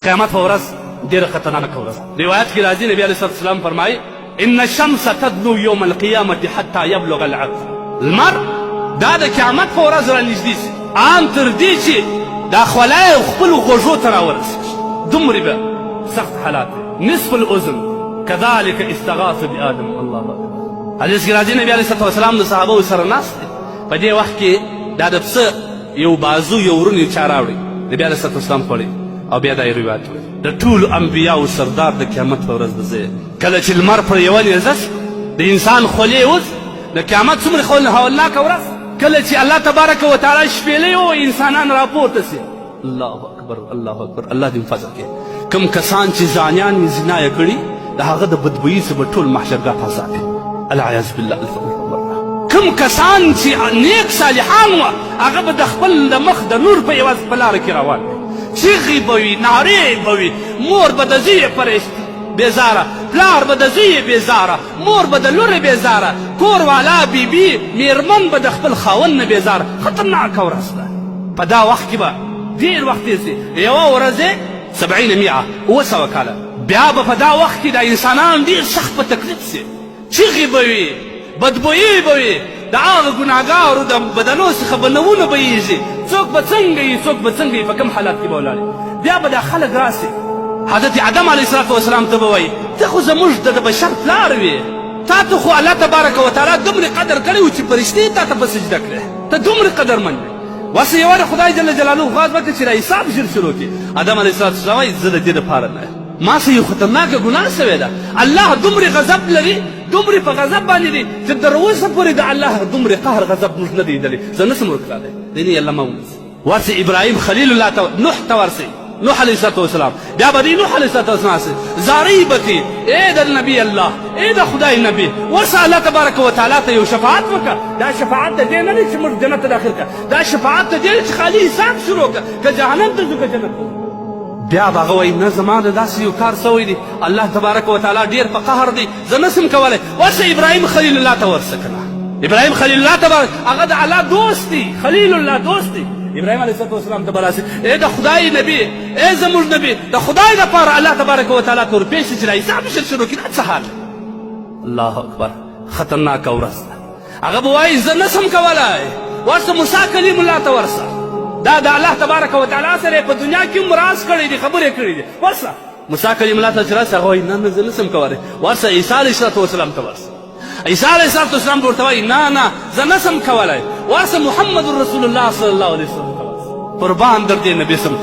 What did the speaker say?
قیامت په ورځ ډېره خطرناکه ورځ. روایت کې راځي نبي علیه الصلاة والسلام فرمایي ان الشمس تدنو یوم القیامة حتی یبلغ العقل. لمر دا د قیامت په ورځ رانږدې شي ان تر دې چې دا خولۍ خپلو غوږو ته راورسېږي. دومرې به سخت حالات دی. نصف الاذن کذلک استغاث بآدم. الله اکبر. حدیث کې راځي نبي علیه الصلاة والسلام د صحابو سره ناست دی. په دې وخت کې دا د پسه یو بازو یو ورون یو چا راوړي. نبي علیه الصلاة والسلام خوړی او بیا دا یې روایت وایي د ټولو انبیاو سردار د قیامت په ورځ به زه کله چې لمر پر یوه نیزه شو د انسان خولې اوس د قیامت څومره هولناکه ورځ کله چې الله تبارک وتعالی شپېلې و انسانان راپورته سي. الله اکبر الله اکبر. الله دې فضل کړي. کوم کسان چې ځانیان یې زنا یې کړي د هغه د بدبویي څخه به ټول محشرګاه ته عذاب وي. العیاذ بالله. کوم کسان چې نیک صالحان وه هغه به د خپل د مخ د نور په عوض په لاره کې روان وي. چیغې به وي نارې به وي. مور به د زوی پرېشتي بېزاره، پلار به د زوی بېزاره، مور به د لورې بېزاره، کور والا بیبي میرمن به د خپل خاوند نه بېزاره. خطرناکه ورځ ده. په دا وخت کې به ډېر وخت تېر شي. یوه ورځ یې 70 مئه 700 کاله. بیا به په دا وخت کې د انسانان ډېر سخت په تکلیف شي. چیغې به وي، بدبویي به وي، د هغه ګناهګارو د بدنو څخه به نوونه بهیږي. څوک به څنګه یي څوک به څنګه یي په کوم حالات کې به ولاړې. بیا به دا خلک راسي حضرت آدم علیه الصلاة والسلام ته به وایي ته خو زموږ د بشر پلار وې، تا ته خو الله تبارک وتعالی دومره قدر کړی و چې فرشتې تا ته په سجده کړې. ته دومره قدرمن وې. واسه یوه د خدای جل جلاله غواړ وکړي چې دا حساب ژر شروع کړي. آدم علیه الصلاة والسلام وایي زه د دې دپاره نه یم. ما څه یو خطرناکه ګناه شوې ده. الله دومره غضب لري، دومره په غضب باندې دی چې تر اوسه پورې د الله دومره قهر غضب موږ نه دی لیدلی. زه نشم ورکړلی. دیني الله ما ونیسي. ورسې ابراهیم خلیل الله ته نوح ته ورسې نوح علیه الصلاة والسلام. بیا به دی نوح علیه الصلاة والسلام سي زارۍ به کړي ای د نبي الله ای د خدای نبي ورسه الله تبارک وتعالی ته یو شفاعت وکړه. دا شفاعت د دې نه دی چې موږ جنت ته داخل کړه. دا شفاعت د دې چې خالي حساب شروع کړه که جهنم ته ځو که جنت ته ځو. بیا به هغه وایي نه زما د داسې یو کار سوی دی الله تبارک وتعالی ډېر په قهر دی زه نسم کولی. ورسه ابراهیم خلیل الله ته ورسه کنه. ابراهیم خلیل الله تبارک هغه د الله دوست دی، خلیل الله دوست دی. ابراهیم علیه الصلاة والسلام ته به راسي ای د خدای نبي ای زموږ نبي د خدای دپاره الله تبارک وتعالی ته ورپېښ شي چې دا حساب ژر شروع کړي. دا څه حال دی؟ الله اکبر. خطرناکه ورځ ده. هغه به وایي زه نسم کولی. ورسه موسی کلیم الله ته ورسه. دا د الله تبارک وتعالی سره په دنیا کې هم راز کړی دی، خبرې کړې دي. ورسه موسی کلیم الله ته چې راسه هغه وایي نه نه زه نسم کولی. ورسه عیسی علیه الصلاة والسلام ته ورسه. عیسی علیه الصلاة والسلام به ورته وایي نه نه زه نسم کولی. ورسه محمد رسول الله صلی الله علیه وسلم ته ورسه. قربان در دې نبي سم.